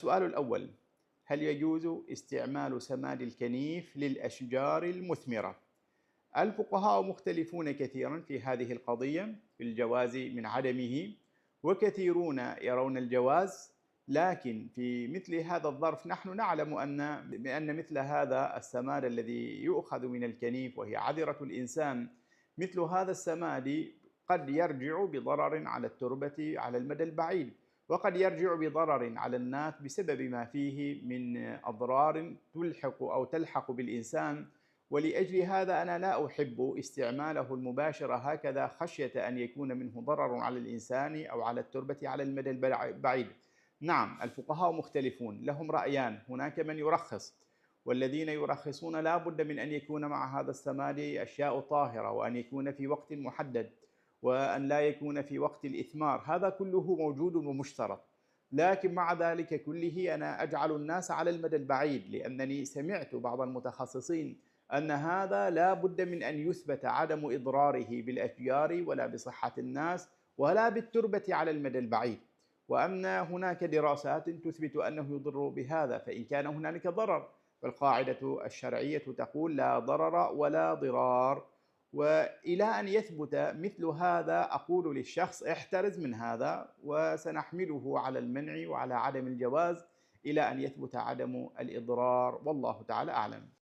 السؤال الأول: هل يجوز استعمال سماد الكنيف للأشجار المثمرة؟ الفقهاء مختلفون كثيرا في هذه القضية في الجواز من عدمه، وكثيرون يرون الجواز، لكن في مثل هذا الظرف نحن نعلم بأن مثل هذا السماد الذي يؤخذ من الكنيف وهي عذرة الإنسان، مثل هذا السماد قد يرجع بضرر على التربة على المدى البعيد، وقد يرجع بضرر على الناس بسبب ما فيه من أضرار تلحق بالإنسان. ولأجل هذا أنا لا أحب استعماله المباشر هكذا خشية أن يكون منه ضرر على الإنسان أو على التربة على المدى البعيد. نعم، الفقهاء مختلفون، لهم رأيان. هناك من يرخص، والذين يرخصون لا بد من أن يكون مع هذا السماد أشياء طاهرة، وأن يكون في وقت محدد، وأن لا يكون في وقت الإثمار. هذا كله موجود ومشترط، لكن مع ذلك كله أنا أجعل الناس على المدى البعيد، لأنني سمعت بعض المتخصصين أن هذا لا بد من أن يثبت عدم إضراره بالأشجار ولا بصحة الناس ولا بالتربة على المدى البعيد، وأن هناك دراسات تثبت أنه يضر بهذا. فإن كان هنالك ضرر، فالقاعدة الشرعية تقول لا ضرر ولا ضرار. وإلى أن يثبت مثل هذا أقول للشخص احترز من هذا، وسنحمله على المنع وعلى عدم الجواز إلى أن يثبت عدم الإضرار، والله تعالى أعلم.